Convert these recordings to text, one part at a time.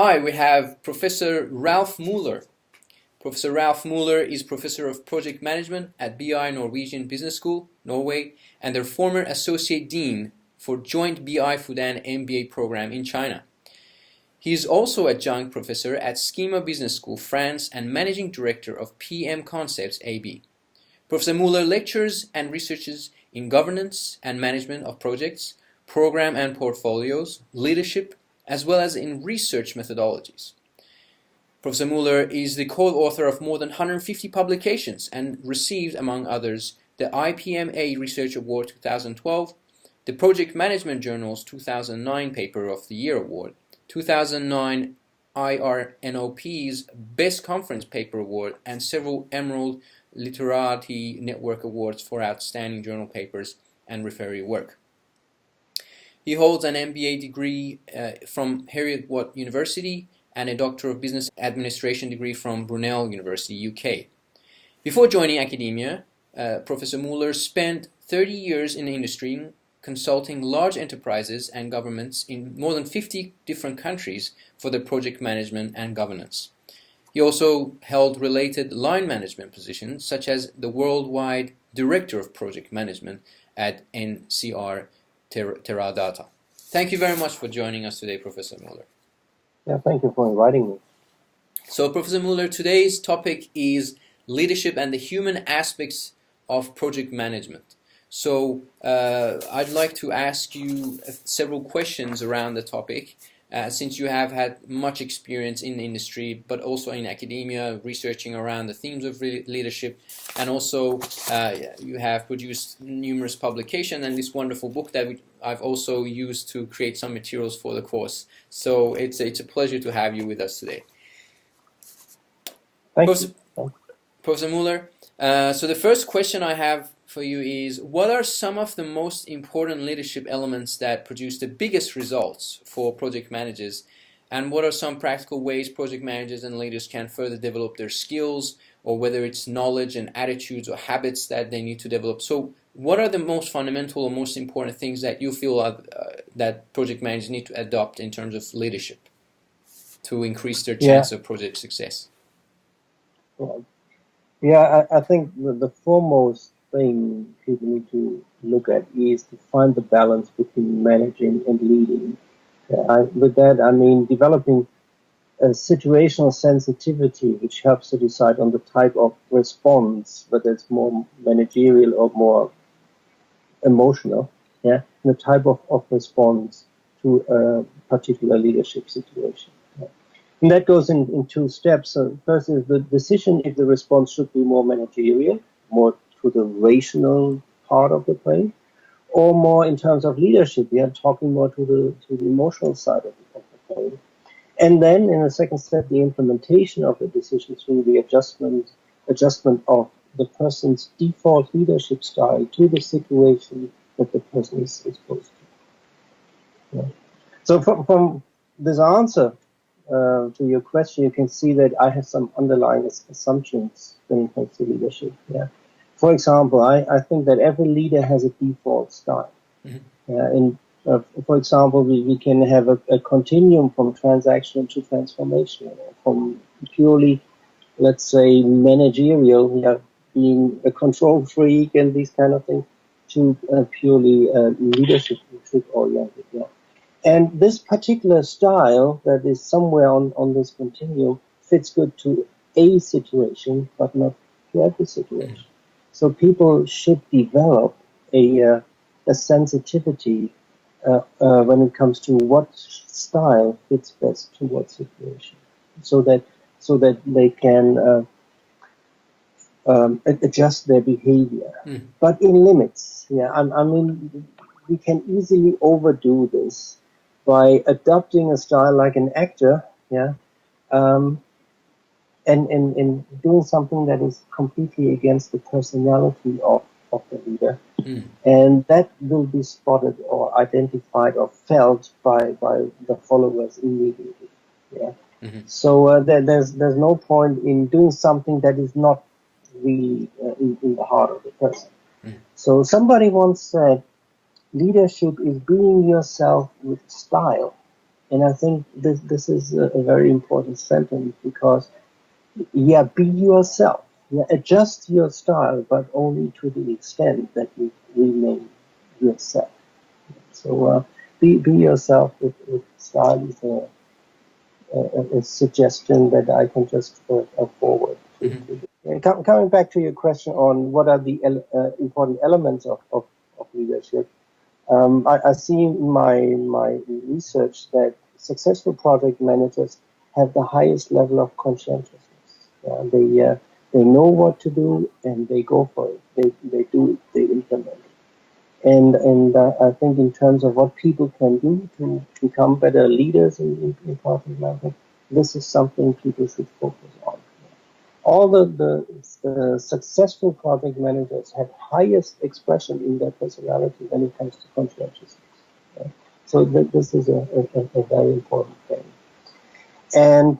Hi, we have Professor Ralf Müller. Professor Ralf Müller is Professor of Project Management at BI Norwegian Business School, Norway, and their former Associate Dean for Joint BI Fudan MBA program in China. He is also Adjunct Professor at Schema Business School, France, and Managing Director of PM Concepts AB. Professor Müller lectures and researches in governance and management of projects, program and portfolios, leadership, as well as in research methodologies. Professor Müller is the co-author of more than 150 publications and received, among others, the IPMA Research Award 2012, the Project Management Journal's 2009 Paper of the Year Award, 2009 IRNOP's Best Conference Paper Award, and several Emerald Literati Network Awards for outstanding journal papers and referee work. He holds an MBA degree from Heriot-Watt University and a Doctor of Business Administration degree from Brunel University, UK. Before joining academia, Professor Müller spent 30 years in the industry, consulting large enterprises and governments in more than 50 different countries for their project management and governance. He also held related line management positions, such as the Worldwide Director of Project Management at NCR Teradata. Thank you very much for joining us today, Professor Müller. Yeah, thank you for inviting me. So, Professor Müller, today's topic is leadership and the human aspects of project management. So, I'd like to ask you several questions around the topic, since you have had much experience in the industry, but also in academia, researching around the themes of leadership, and also you have produced numerous publications and this wonderful book that I've also used to create some materials for the course. So it's a pleasure to have you with us today. Thank you. Professor Müller, so the first question I have for you is, what are some of the most important leadership elements that produce the biggest results for project managers, and what are some practical ways project managers and leaders can further develop their skills, or whether it's knowledge and attitudes or habits that they need to develop? So what are the most fundamental or most important things that you feel that project managers need to adopt in terms of leadership to increase their chance of project success? Yeah, I think the foremost thing people need to look at is to find the balance between managing and leading. With that, I mean developing a situational sensitivity, which helps to decide on the type of response, whether it's more managerial or more emotional, the type of response to a particular leadership situation. And that goes in two steps. So first is the decision if the response should be more managerial, more to the rational part of the play, or more in terms of leadership. We are talking more to the emotional side of the play. And then in the second step, the implementation of the decision through the adjustment of the person's default leadership style to the situation that the person is exposed to. Yeah. So from this answer to your question, you can see that I have some underlying assumptions when it comes to leadership. Yeah. For example, I think that every leader has a default style. Mm-hmm. For example, we can have a continuum from transactional to transformational, from purely, let's say, managerial, being a control freak and these kind of things, to purely leadership oriented. Yeah. And this particular style that is somewhere on this continuum fits good to a situation, but not to every situation. Mm-hmm. So people should develop a sensitivity when it comes to what style fits best to what situation, so that they can adjust their behavior, but in limits. Yeah, I mean, we can easily overdo this by adopting a style like an actor. Yeah. And doing something that is completely against the personality of the leader. Mm. And that will be spotted or identified or felt by the followers immediately. Yeah. Mm-hmm. So there's no point in doing something that is not really in the heart of the person. Mm. So somebody once said, leadership is being yourself with style And I think this is a very important sentence because, yeah, be yourself. Yeah, adjust your style, but only to the extent that you remain yourself. So be yourself with style is a suggestion that I can just forward Mm-hmm. to. And coming back to your question on what are the important elements of leadership, I see in my research that successful project managers have the highest level of conscientiousness. They know what to do and they go for it. They do it. They implement it. And I think in terms of what people can do to become better leaders in project management, this is something people should focus on. All the successful project managers have highest expression in their personality when it comes to conscientiousness. Right? So this is a very important thing. And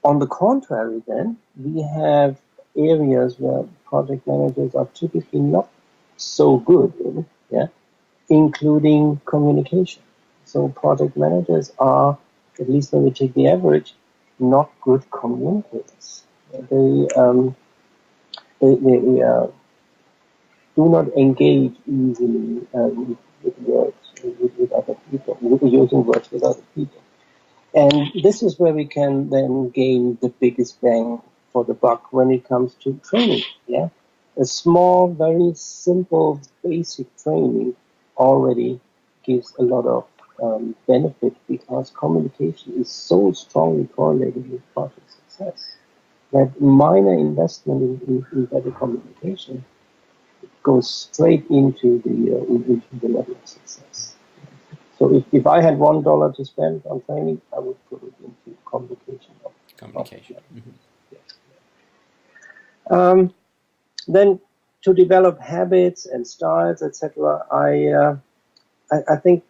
on the contrary, then, we have areas where project managers are typically not so good in, yeah, including communication. So project managers are, at least when we take the average, not good communicators. They do not engage easily with words with other people, using words with other people. And this is where we can then gain the biggest bang for the buck when it comes to training. Yeah, a small, very simple, basic training already gives a lot of benefit because communication is so strongly correlated with project success that minor investment in better communication goes straight into the level of success. So if I had $1 to spend on training, I would put it into communication. Communication. Mm-hmm. Then to develop habits and styles, etc. I think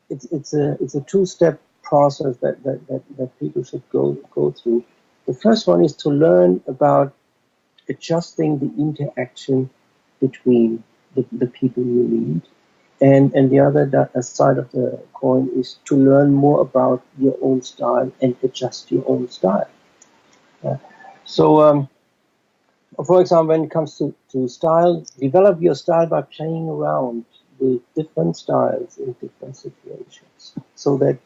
it's a two-step process that people should go through. The first one is to learn about adjusting the interaction between the people you lead. And the other side of the coin is to learn more about your own style and adjust your own style. So, for example, when it comes to style, develop your style by playing around with different styles in different situations so that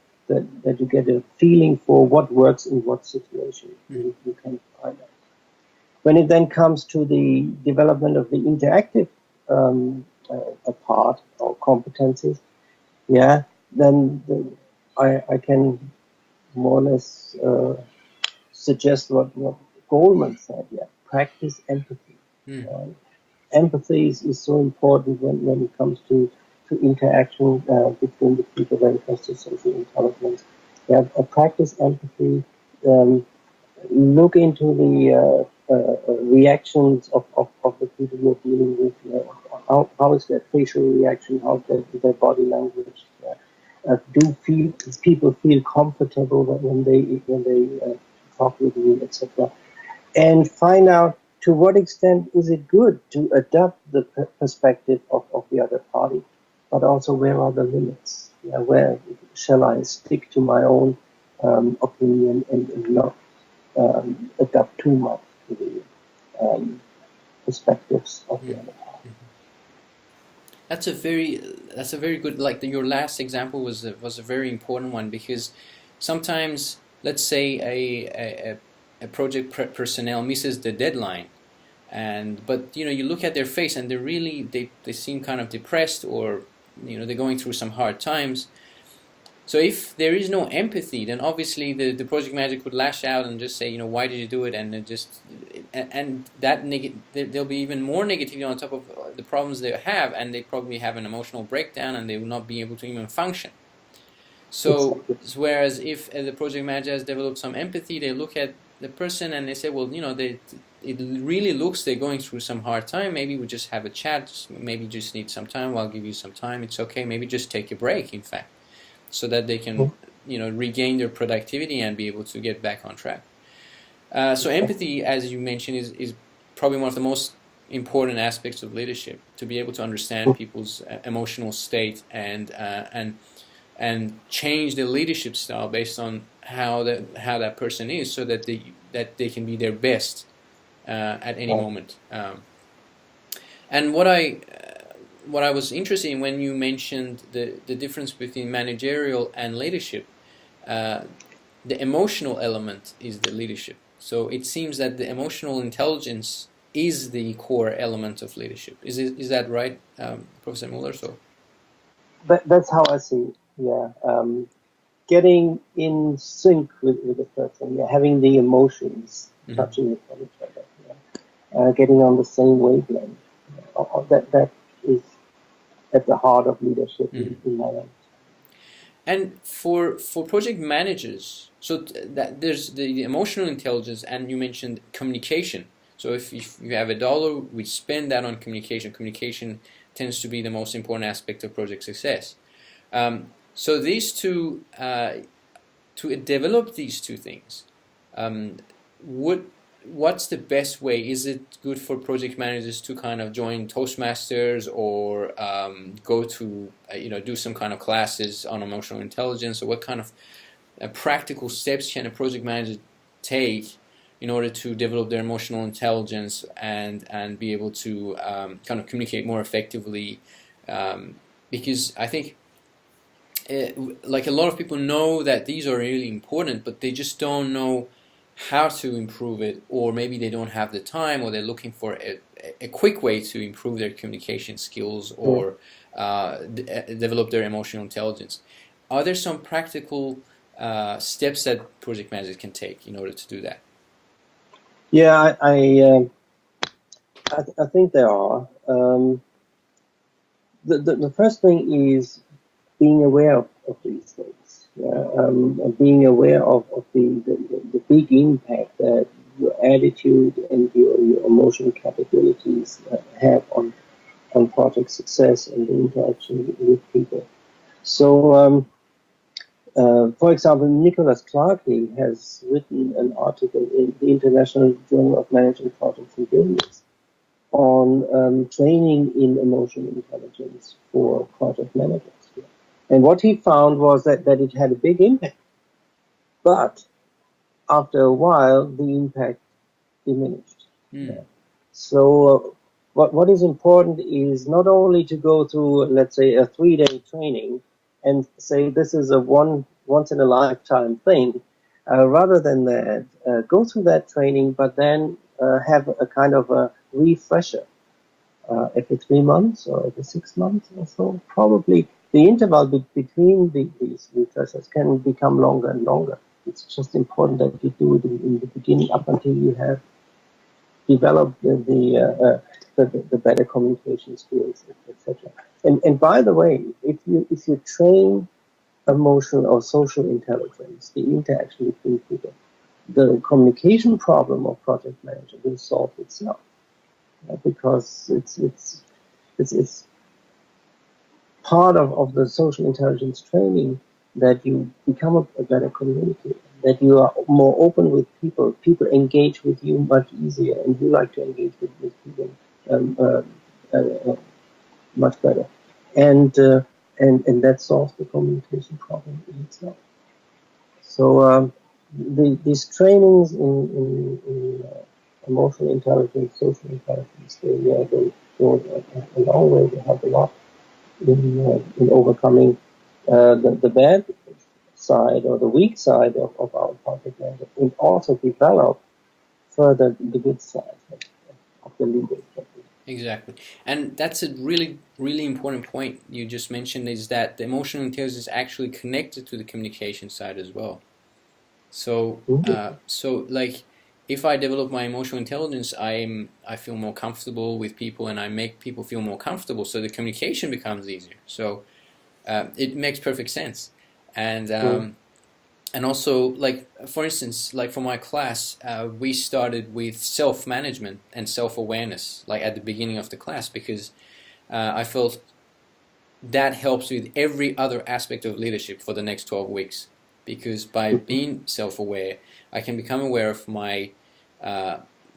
you get a feeling for what works in what situation you can find out. When it then comes to the development of the interactive part or competencies, yeah, then I can more or less suggest what Goldman said. Yeah, practice empathy. Empathy is so important when it comes to interaction between the people when it comes to social intelligence. Yeah, practice empathy. Look into the reactions of the people you're dealing with. How is their facial reaction? How's their body language? Do people feel comfortable when they talk with you, etc. And find out to what extent is it good to adopt the perspective of the other party, but also where are the limits? Yeah, where shall I stick to my own opinion and not adapt too much to the perspectives of the other party? That's a very good, like your last example was a very important one, because sometimes, let's say a project personnel misses the deadline, but you look at their face and they seem kind of depressed, or they're going through some hard times. So if there is no empathy, then obviously the project manager could lash out and just say, why did you do it? And there'll be even more negativity on top of the problems they have, and they probably have an emotional breakdown, and they will not be able to even function. So, whereas if the project manager has developed some empathy, they look at the person and they say, well, it really looks they're going through some hard time. Maybe we just have a chat. Maybe just need some time. I'll give you some time. It's okay. Maybe just take a break, in fact, so that they can, regain their productivity and be able to get back on track. So empathy, as you mentioned, is probably one of the most important aspects of leadership, to be able to understand people's emotional state and and change the leadership style based on how that person is, so that they can be their best at any moment. And what I was interested in when you mentioned the difference between managerial and leadership, the emotional element is the leadership. So it seems that the emotional intelligence is the core element of leadership. Is that right, Professor Müller? So That's how I see it. Yeah. Getting in sync with the person, yeah, having the emotions touching upon each other, yeah. Getting on the same wavelength. That is at the heart of leadership in my life. And for project managers, so that there's the emotional intelligence, and you mentioned communication. So if you have $1, we spend that on communication. Communication tends to be the most important aspect of project success. So these two, to develop these two things, what's the best way? Is it good for project managers to kind of join Toastmasters, or go to do some kind of classes on emotional intelligence, or what kind of practical steps can a project manager take in order to develop their emotional intelligence and be able to kind of communicate more effectively? Because I think like a lot of people know that these are really important, but they just don't know how to improve it, or maybe they don't have the time, or they're looking for a quick way to improve their communication skills, or develop their emotional intelligence. Are there some practical steps that project managers can take in order to do that? Yeah, I think there are. The first thing is being aware of these things. Yeah? Being aware of the big impact that your attitude and your emotional capabilities have on project success and the interaction with people. So, for example, Nicholas Clarkey has written an article in the International Journal of Management Projects and Business on training in emotional intelligence for project managers. And what he found was that it had a big impact. But after a while, the impact diminished. Yeah. So what is important is not only to go through, let's say, a 3-day training and say this is a once in a lifetime thing. Rather than that, go through that training, but then have a kind of a refresher every 3 months or every 6 months or so. Probably the interval between these refreshers can become longer and longer. It's just important that you do it in the beginning up until you have developed the better communication skills, etc. And by the way, if you train emotional or social intelligence, the interaction between people, the communication problem of project manager will solve itself, because it's part of the social intelligence training that you become a better communicator, that you are more open with people. People engage with you much easier, and you like to engage with people much better. And that solves the communication problem in itself. So these trainings in emotional intelligence, social intelligence, they go a long way. They help a lot in overcoming the bad side or the weak side of our project manager, and also develop further the good side of the leader. Exactly. And that's a really, really important point you just mentioned, is that the emotional intelligence is actually connected to the communication side as well. So, so like, if I develop my emotional intelligence, I feel more comfortable with people, and I make people feel more comfortable, so the communication becomes easier. So it makes perfect sense. And also, like, for instance, like for my class, we started with self-management and self-awareness, like at the beginning of the class, because I felt that helps with every other aspect of leadership for the next 12 weeks. Because by being self-aware, I can become aware of my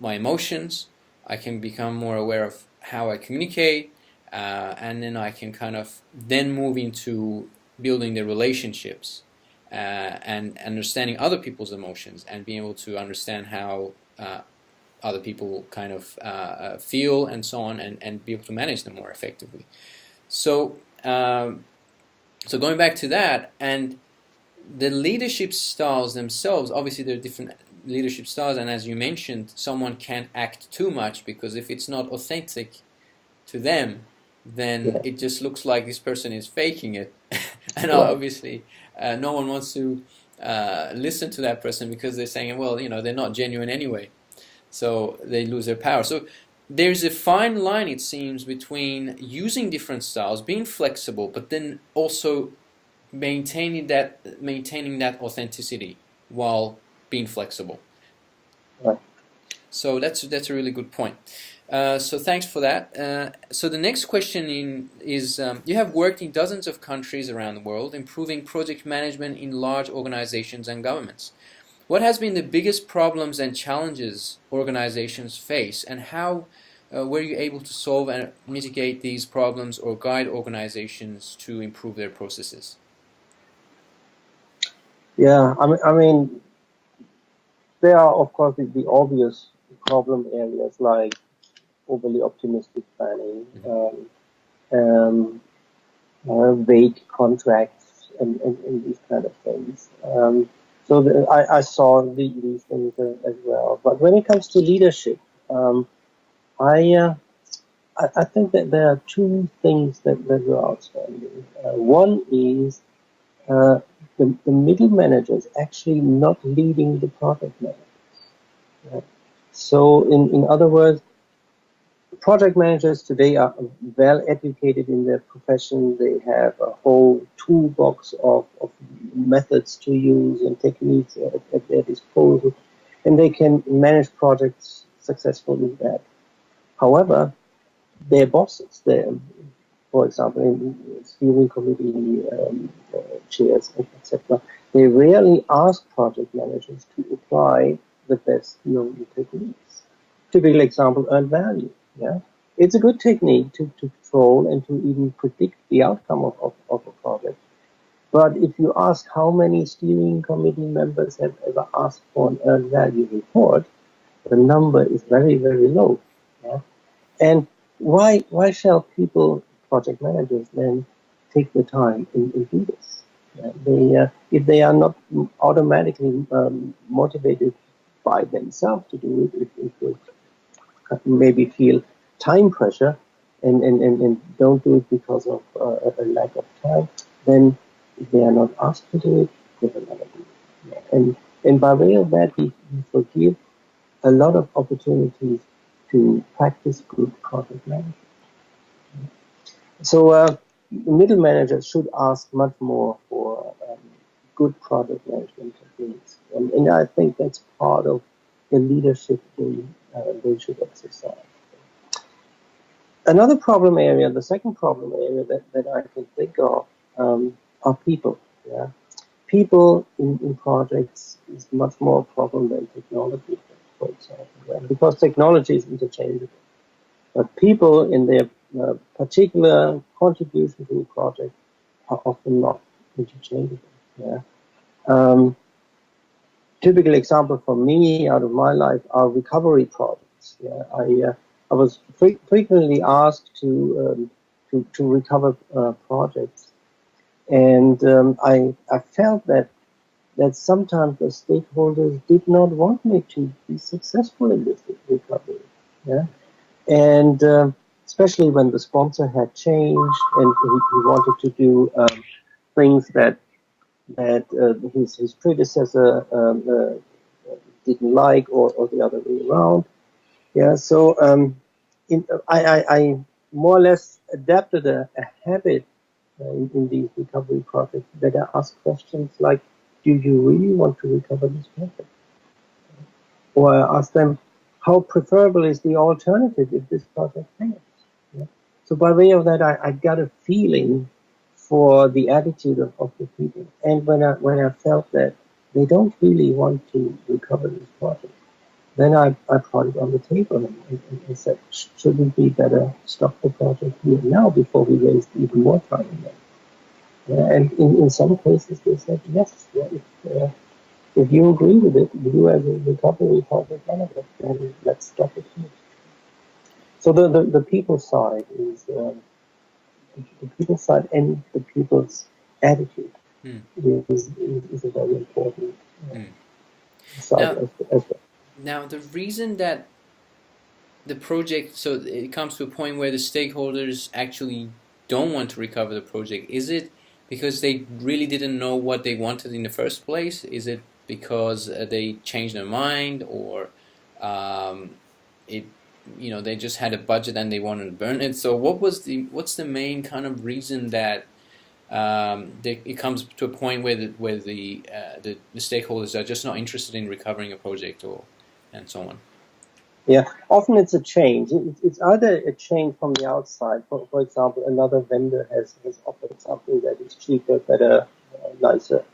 emotions, I can become more aware of how I communicate, and then I can kind of then move into building the relationships and understanding other people's emotions and being able to understand how other people kind of feel and so on, and be able to manage them more effectively. So, so going back to that, and the leadership styles themselves, obviously there are different leadership styles, and as you mentioned, someone can't act too much, because if it's not authentic to them, then it just looks like this person is faking it. And obviously no one wants to listen to that person, because they're saying, well, you know, they're not genuine anyway, so they lose their power. So there's a fine line, it seems, between using different styles, being flexible, but then also maintaining that authenticity while being flexible. Right. So that's a really good point. So thanks for that. So the next question is, you have worked in dozens of countries around the world, improving project management in large organizations and governments. What has been the biggest problems and challenges organizations face, and how were you able to solve and mitigate these problems or guide organizations to improve their processes? Yeah, I mean, there are, of course, the obvious problem areas like overly optimistic planning, vague contracts, and these kind of things. So I saw these things as well. But when it comes to leadership, I think that there are two things that were outstanding. One is the middle managers actually not leading the project managers. Right? So in other words, project managers today are well educated in their profession. They have a whole toolbox of methods to use and techniques at their disposal, and they can manage projects successfully with that. However, their bosses, for example, in steering committee chairs, etc., they rarely ask project managers to apply the best known techniques. Typical example, earned value. Yeah, it's a good technique to control and to even predict the outcome of a project. But if you ask how many steering committee members have ever asked for an earned value report, the number is very, very low. Yeah? And why shall people, project managers, then take the time and do this? If they are not automatically motivated by themselves to do it, if they maybe feel time pressure and don't do it because of a lack of time, then if they are not asked to do it, they will never do it. Yeah. And by way of that, we forgive a lot of opportunities to practice good project management. So middle managers should ask much more for good project management techniques, and I think that's part of the leadership they should exercise. Another problem area, the second problem area that I can think of, are people. Yeah? People in projects is much more a problem than technology, for example, right? Because technology is interchangeable. But people in their particular contribution to a project are often not interchangeable. Yeah? Typical example for me out of my life are recovery projects. Yeah? I was frequently asked to recover projects, and I felt that sometimes the stakeholders did not want me to be successful in this recovery. Yeah? And especially when the sponsor had changed and he wanted to do things that his predecessor didn't like, or the other way around. Yeah, so I more or less adapted a habit in these recovery projects that I ask questions like, do you really want to recover this project? Or I ask them, how preferable is the alternative if this project fails? Yeah? So by way of that, I got a feeling for the attitude of the people. And when I felt that they don't really want to recover this project, then I brought it on the table and said, shouldn't we better stop the project here now before we waste even more time in that? And in some cases they said yes. If you agree with it, you as a recovery project manager, then let's stop it here. So the people side is the people side and the people's attitude Mm. is a very important Mm. side Now, as well. now the reason that the project, so it comes to a point where the stakeholders actually don't want to recover the project, is it because they really didn't know what they wanted in the first place? Is it because they changed their mind, or um, it, they just had a budget and they wanted to burn it? So what's the main kind of reason that it comes to a point where the stakeholders are just not interested in recovering a project, or and so on? Yeah, often it's a change. It's either a change from the outside. For example, another vendor has offered something that is cheaper, better, nicer.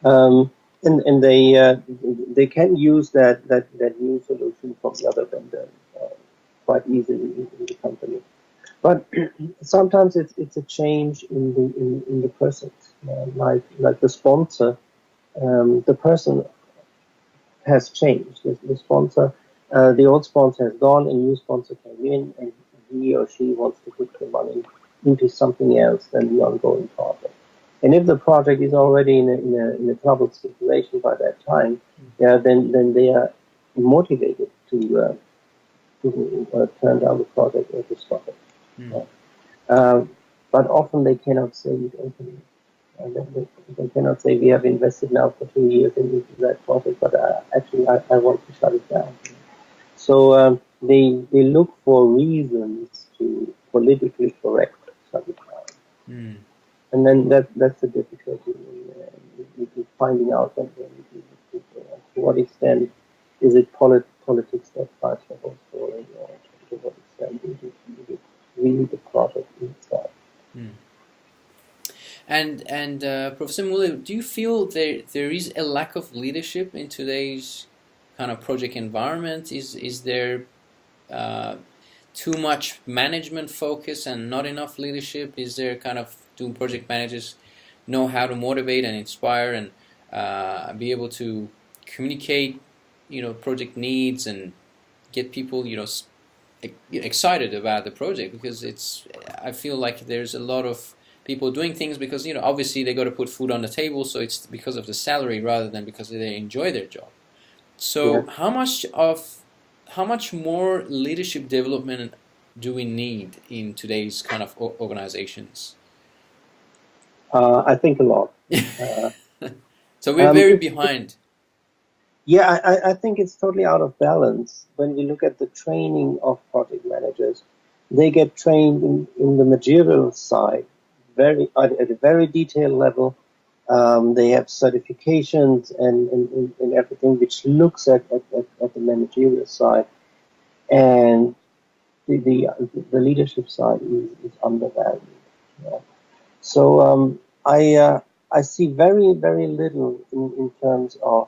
Um, and they can use that new solution from the other vendor quite easily in the company. But sometimes it's a change in the persons, like the sponsor. The person has changed. The sponsor, the old sponsor has gone, a new sponsor came in, and he or she wants to put the money into something else than the ongoing project. And if the project is already in a troubled situation by that time, yeah, then they are motivated to turn down the project or to stop it. Mm. Yeah. But often they cannot say it openly. They cannot say we have invested now for 2 years into that project, but actually I want to shut it down. So they look for reasons to politically correct shut it down, Mm. and then that's the difficulty in finding out to what extent is it politics that drives the whole story, or to what extent is it really the project itself. Mm. And Professor Muller, do you feel there is a lack of leadership in today's kind of project environment? Is there too much management focus and not enough leadership? Is there kind of, do project managers know how to motivate and inspire and be able to communicate, project needs and get people, excited about the project? Because I feel like there's a lot of people doing things because, obviously they got to put food on the table, so it's because of the salary rather than because they enjoy their job. Yeah. So how much more leadership development do we need in today's kind of organizations? I think a lot. Uh, So we're very it, behind. Yeah, I think it's totally out of balance when we look at the training of project managers. They get trained in the managerial side, at a very detailed level. They have certifications and everything which looks at the managerial side, and the leadership side is undervalued. Yeah. So I see very little in terms of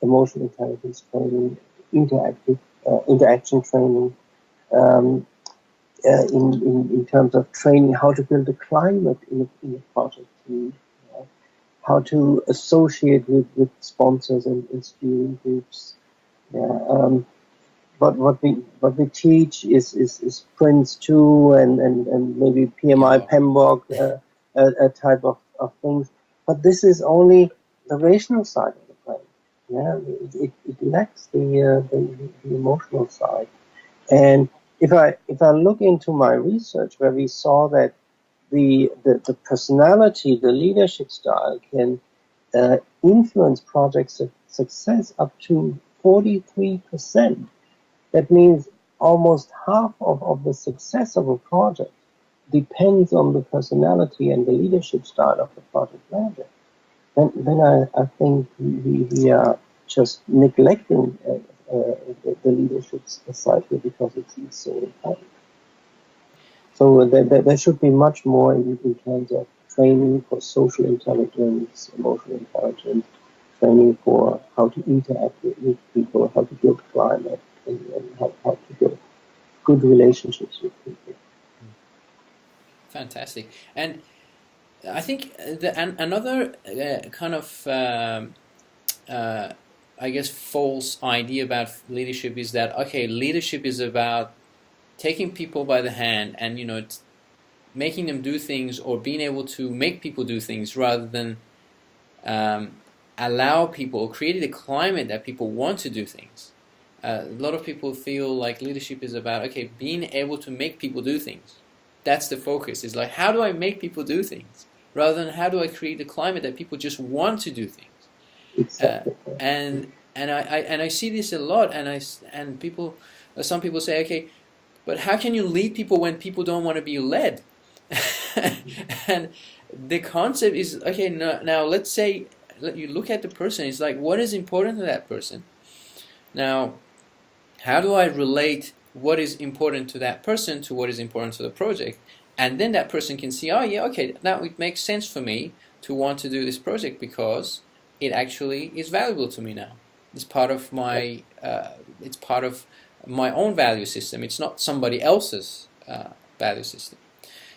emotional intelligence training, interaction training, um, in terms of training how to build a climate in a project team, how to associate with sponsors and steering groups. Yeah, but what we teach is Prince 2 and maybe PMI Yeah. PMBOK, a type of things. But this is only the rational side of the brain. Yeah, it lacks the emotional side. And if I look into my research, where we saw that the personality, the leadership style can influence project success up to 43%. That means almost half of the success of a project depends on the personality and the leadership style of the project manager. Then I think we are just neglecting the leadership side here because it's so important. So there should be much more in terms of training for social intelligence, emotional intelligence, training for how to interact with people, how to build climate, and how to build good relationships with people. Fantastic. And I think another kind of I guess false idea about leadership is that, okay, leadership is about taking people by the hand and, you know, making them do things, or being able to make people do things, rather than allow people, or create a climate that people want to do things. A lot of people feel like leadership is about, okay, being able to make people do things. That's the focus. It's like, how do I make people do things, rather than how do I create a climate that people just want to do things. Exactly. And I see this a lot, and people, some people say, okay, but how can you lead people when people don't want to be led? And the concept is, okay, now let's say you look at the person. It's like, what is important to that person? Now, how do I relate what is important to that person to what is important to the project? And then that person can see, oh yeah, okay, now it makes sense for me to want to do this project because it actually is valuable to me now. It's part of my own value system. It's not somebody else's value system.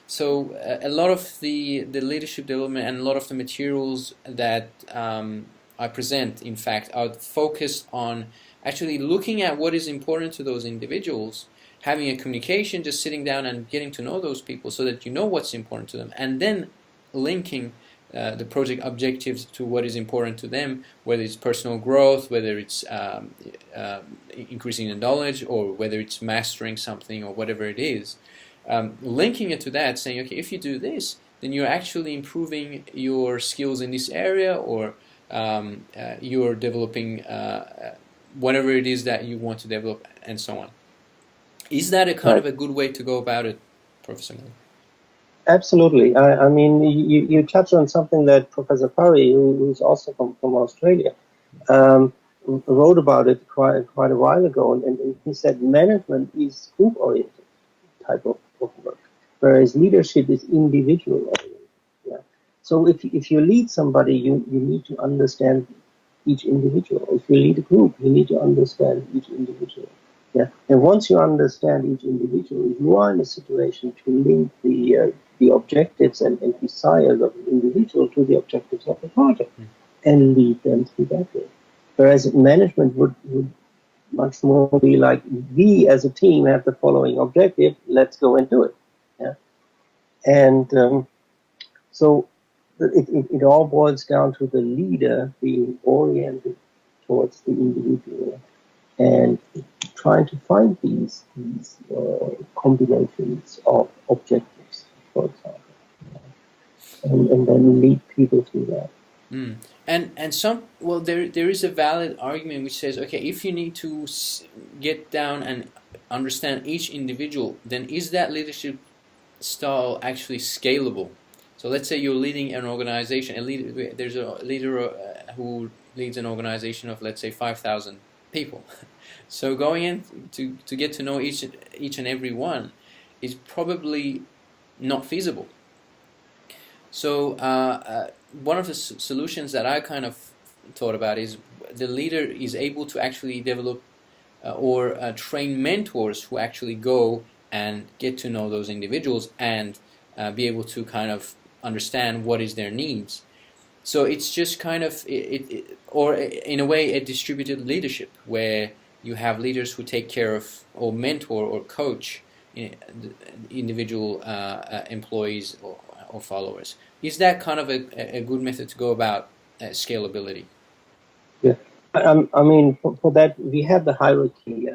So a lot of the leadership development and a lot of the materials that I present, in fact, are focused on actually looking at what is important to those individuals, having a communication, just sitting down and getting to know those people so that you know what's important to them, and then linking the project objectives to what is important to them, whether it's personal growth, whether it's increasing the knowledge, or whether it's mastering something, or whatever it is. Linking it to that, saying, okay, if you do this, then you're actually improving your skills in this area, or you're developing whatever it is that you want to develop, and so on. Is that a kind of a good way to go about it, Professor Müller? Absolutely. I mean, you touched on something that Professor Curry, who's also from Australia, wrote about it quite a while ago, and he said management is group-oriented type of work, whereas leadership is individual-oriented. Yeah. So if you lead somebody, you need to understand each individual. If you lead a group, you need to understand each individual. Yeah. And once you understand each individual, you are in a situation to link the objectives and desires of the individual to the objectives of the project, and lead them through that way. Whereas management would much more be like, we as a team have the following objective, let's go and do it. Yeah. And so it all boils down to the leader being oriented towards the individual and trying to find these combinations of objectives, for example, and then lead people through that. And some, well, there is a valid argument which says, okay, if you need to get down and understand each individual, then is that leadership style actually scalable? So let's say you're leading an organization, there's a leader who leads an organization of, let's say, 5,000 people. So going in to get to know each and every one is probably not feasible. So one of the solutions that I kind of thought about is the leader is able to actually develop or train mentors who actually go and get to know those individuals and be able to kind of understand what is their needs. So it's just kind of, or in a way, a distributed leadership where you have leaders who take care of or mentor or coach individual employees or followers. Is that kind of a good method to go about scalability? Yeah, I mean, for that we have the hierarchy.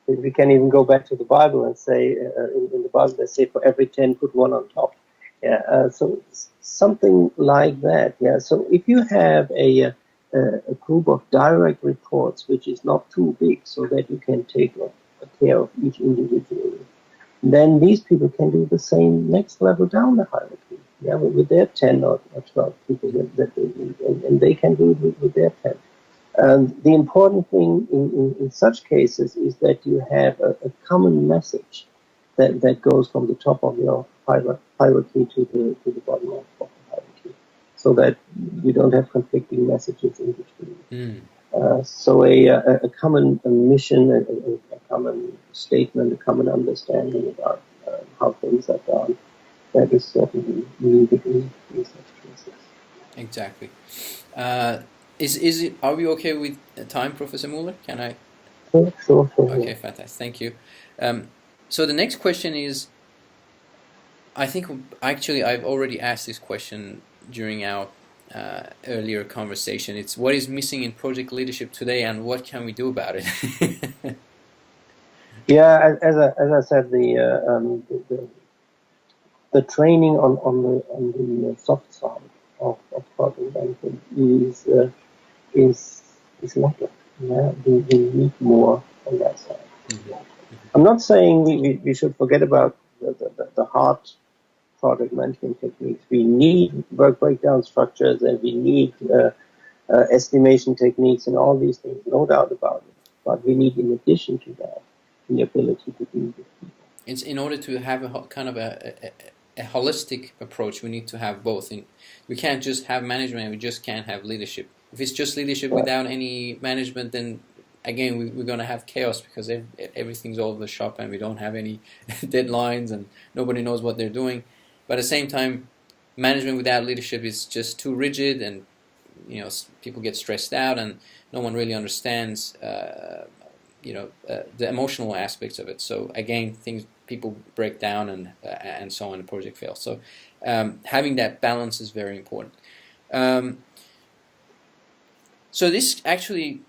We can even go back to the Bible and say, in the Bible they say, for every 10 put one on top. Yeah, so something like that. Yeah, so if you have a group of direct reports which is not too big, so that you can take care of each individual, then these people can do the same next level down the hierarchy. Yeah, with their 10 or 12 people that they need, and they can do it with their 10. The important thing in such cases is that you have a common message that goes from the top of your hierarchy to the bottom of the hierarchy, so that you don't have conflicting messages in between. So a common mission, a common statement, a common understanding about how things are done, that is certainly needed in such cases. Exactly. Is it? Are we okay with time, Professor Müller? Can I? Sure. Okay, fantastic. Thank you. So the next question is, I think actually I've already asked this question during our earlier conversation. It's what is missing in project leadership today, and what can we do about it? Yeah, as I said, the training on the soft side of project management is lacking. Yeah, we need more on that side. Mhm. I'm not saying we should forget about the hard project management techniques. We need work breakdown structures, and we need estimation techniques and all these things, no doubt about it. But we need, in addition to that, the ability to deal with people. It's in order to have a kind of a holistic approach. We need to have both. We can't just have management. We just can't have leadership. If it's just leadership Right. without any management, then again we're going to have chaos because everything's all over the shop and we don't have any deadlines and nobody knows what they're doing. But at the same time, management without leadership is just too rigid, and people get stressed out, and no one really understands the emotional aspects of it. So again, people break down and so on. The project fails. So having that balance is very important. So this actually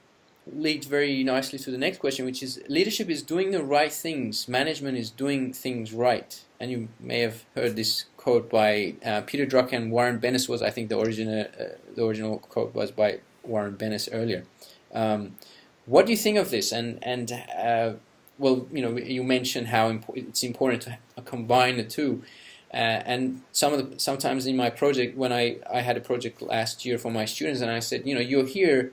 leads very nicely to the next question, which is leadership is doing the right things. Management is doing things right. And you may have heard this quote by Peter Drucker and Warren Bennis. Was, I think, the original quote was by Warren Bennis earlier. What do you think of this? And well, you mentioned how it's important to combine the two. And sometimes in my project, when I had a project last year for my students, and I said, you're here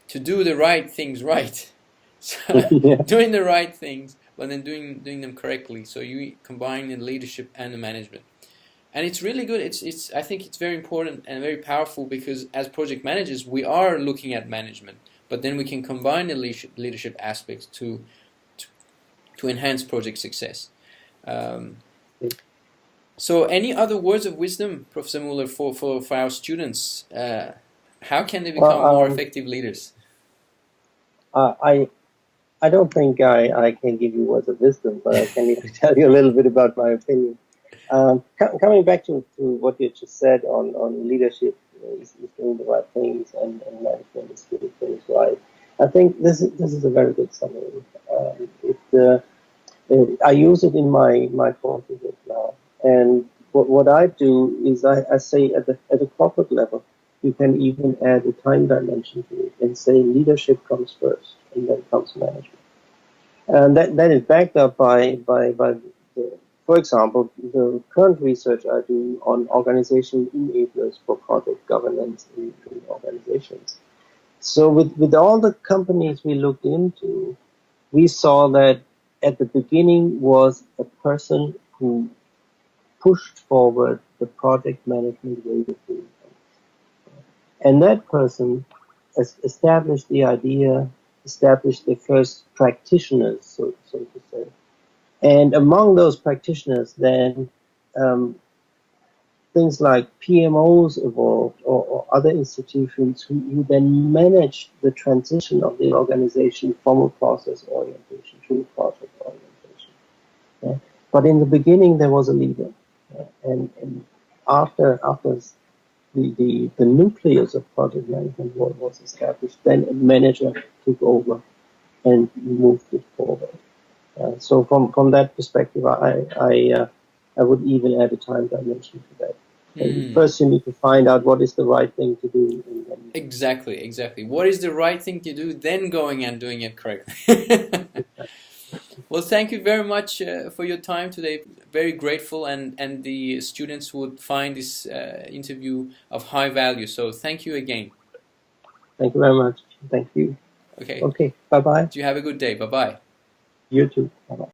to do the right things right. So Yeah. doing the right things, but then doing them correctly. So you combine the leadership and the management. And it's really good. I think it's very important and very powerful, because as project managers, we are looking at management, but then we can combine the leadership aspects to enhance project success. So any other words of wisdom, Professor Müller, for our students? How can they become more effective leaders? I don't think I can give you words of wisdom, but I can tell you a little bit about my opinion. Coming back to what you just said on leadership is doing the right things, and management is doing things right. I think this is a very good summary. I use it in my courses now, and what I do is I say at a corporate level, you can even add a time dimension to it and say leadership comes first, and then comes management. And that is backed up by for example, the current research I do on organizational enablers for project governance in organizations. So with all the companies we looked into, we saw that at the beginning was a person who pushed forward the project management way of doing things. And that person established the idea, established the first practitioners, so to say. And among those practitioners, then things like PMOs evolved, or other institutions who then managed the transition of the organization from a process orientation to a project orientation. Yeah. But in the beginning, there was a leader. Yeah. And after the nucleus of project management was established, then a manager took over and moved it forward. So from that perspective, I would even add a time dimension to that. First, you need to find out what is the right thing to do. And then Exactly. What is the right thing to do? Then going and doing it correctly. Well, thank you very much for your time today. Very grateful, and the students would find this interview of high value. So thank you again. Thank you very much. Thank you. Okay. Okay. Bye-bye. Do you have a good day? Bye-bye. You too. Bye-bye.